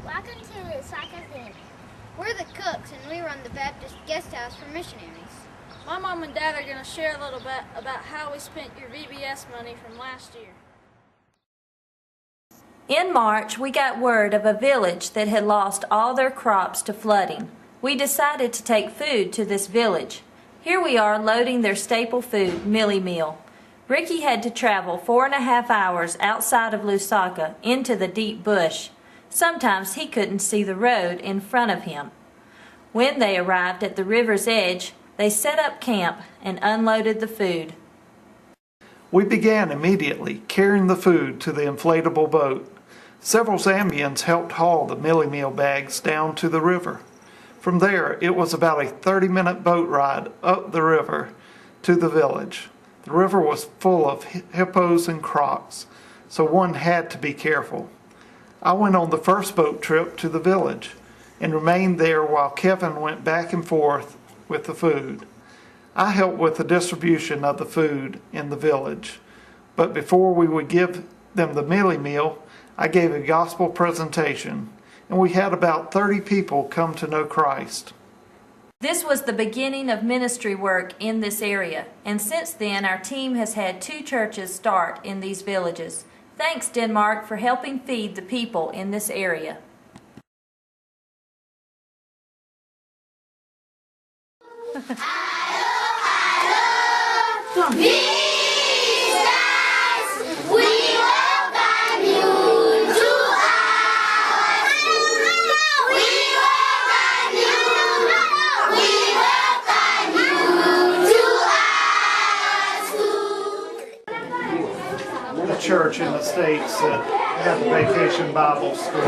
Welcome to the Zambia. We're the cooks and we run the Baptist guest house for missionaries. My mom and dad are going to share a little bit about how we spent your VBS money from last year. In March, we got word of a village that had lost all their crops to flooding. We decided to take food to this village. Here we are loading their staple food, Millie Meal. Ricky had to travel 4.5 hours outside of Lusaka into the deep bush. Sometimes he couldn't see the road in front of him. When they arrived at the river's edge, they set up camp and unloaded the food. We began immediately carrying the food to the inflatable boat. Several Zambians helped haul the Millie Meal bags down to the river. From there, it was about a 30-minute boat ride up the river to the village. The river was full of hippos and crocs, so one had to be careful. I went on the first boat trip to the village and remained there while Kevin went back and forth with the food. I helped with the distribution of the food in the village, but before we would give them the Millie Meal, I gave a gospel presentation, and we had about 30 people come to know Christ. This was the beginning of ministry work in this area, and since then our team has had 2 churches start in these villages. Thanks, Denmark, for helping feed the people in this area. Church in the States that had a vacation Bible school.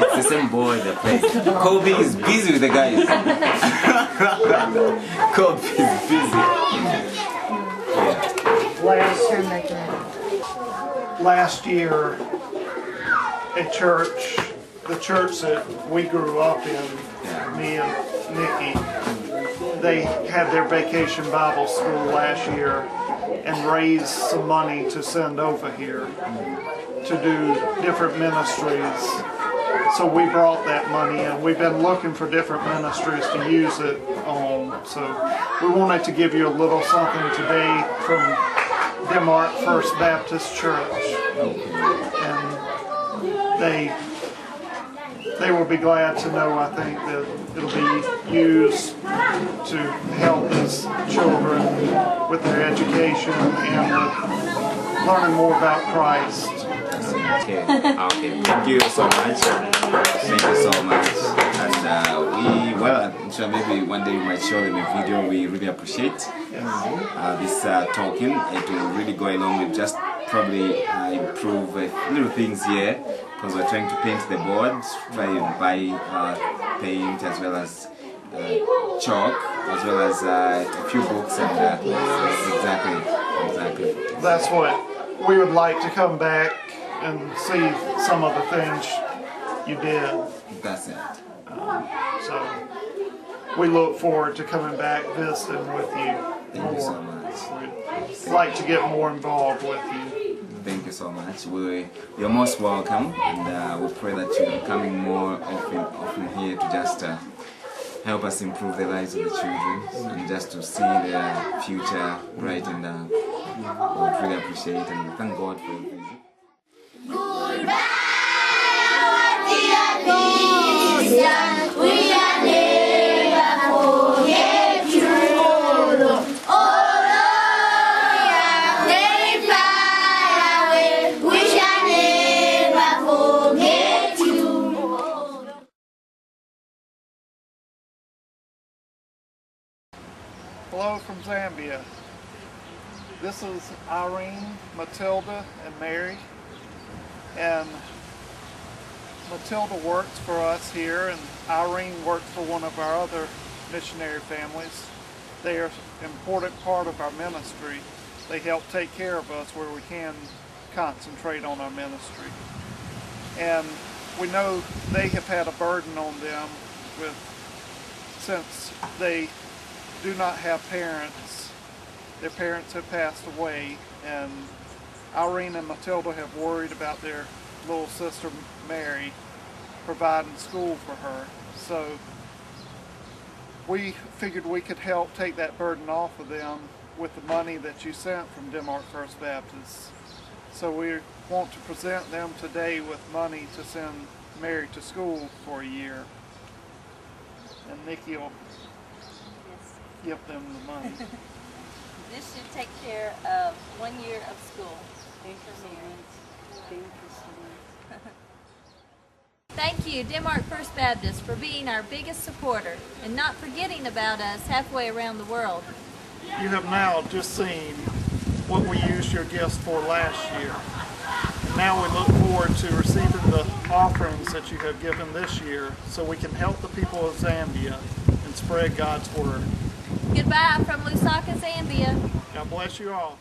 It's the same boy that plays. Kobe is busy with the guys. Kobe is busy. Last year, the church that we grew up in, me and Nikki, they had their vacation Bible school last year and raised some money to send over here to do different ministries. So we brought that money and we've been looking for different ministries to use it on. So we wanted to give you a little something today from Denmark First Baptist Church. And they will be glad to know, I think, that it'll be used to help these children with their education and with learning more about Christ. Okay. Thank you so much. Thank you so much. And I'm sure maybe one day we might show them a video. We really appreciate this talking. It will really go along with just probably improve little things here, because we're trying to paint the board, try and buy paint as well as chalk, as well as a few books and exactly. That's what we would like to come back and see some of the things you did. That's it. So we look forward to coming back visiting with you more. Thank you so much. We'd like to get more involved with you. Thank you so much. You're most welcome, and we pray that you're coming more often here to just help us improve the lives of the children and just to see their future bright, and we would really appreciate it and thank God for your visit. Hello from Zambia. This is Irene, Matilda, and Mary. And Matilda works for us here, and Irene works for one of our other missionary families. They are an important part of our ministry. They help take care of us where we can concentrate on our ministry. And we know they have had a burden on them since they do not have parents. Their parents have passed away, and Irene and Matilda have worried about their little sister Mary, providing school for her. So we figured we could help take that burden off of them with the money that you sent from Denmark First Baptist. So we want to present them today with money to send Mary to school for a year. And Nikki will give them the money. This should take care of 1 year of school. Thank you, Mary. Thank you so much. Thank you, Denmark First Baptist, for being our biggest supporter and not forgetting about us halfway around the world. You have now just seen what we used your gifts for last year. And now we look forward to receiving the offerings that you have given this year so we can help the people of Zambia and spread God's Word. Goodbye from Lusaka, Zambia. God bless you all.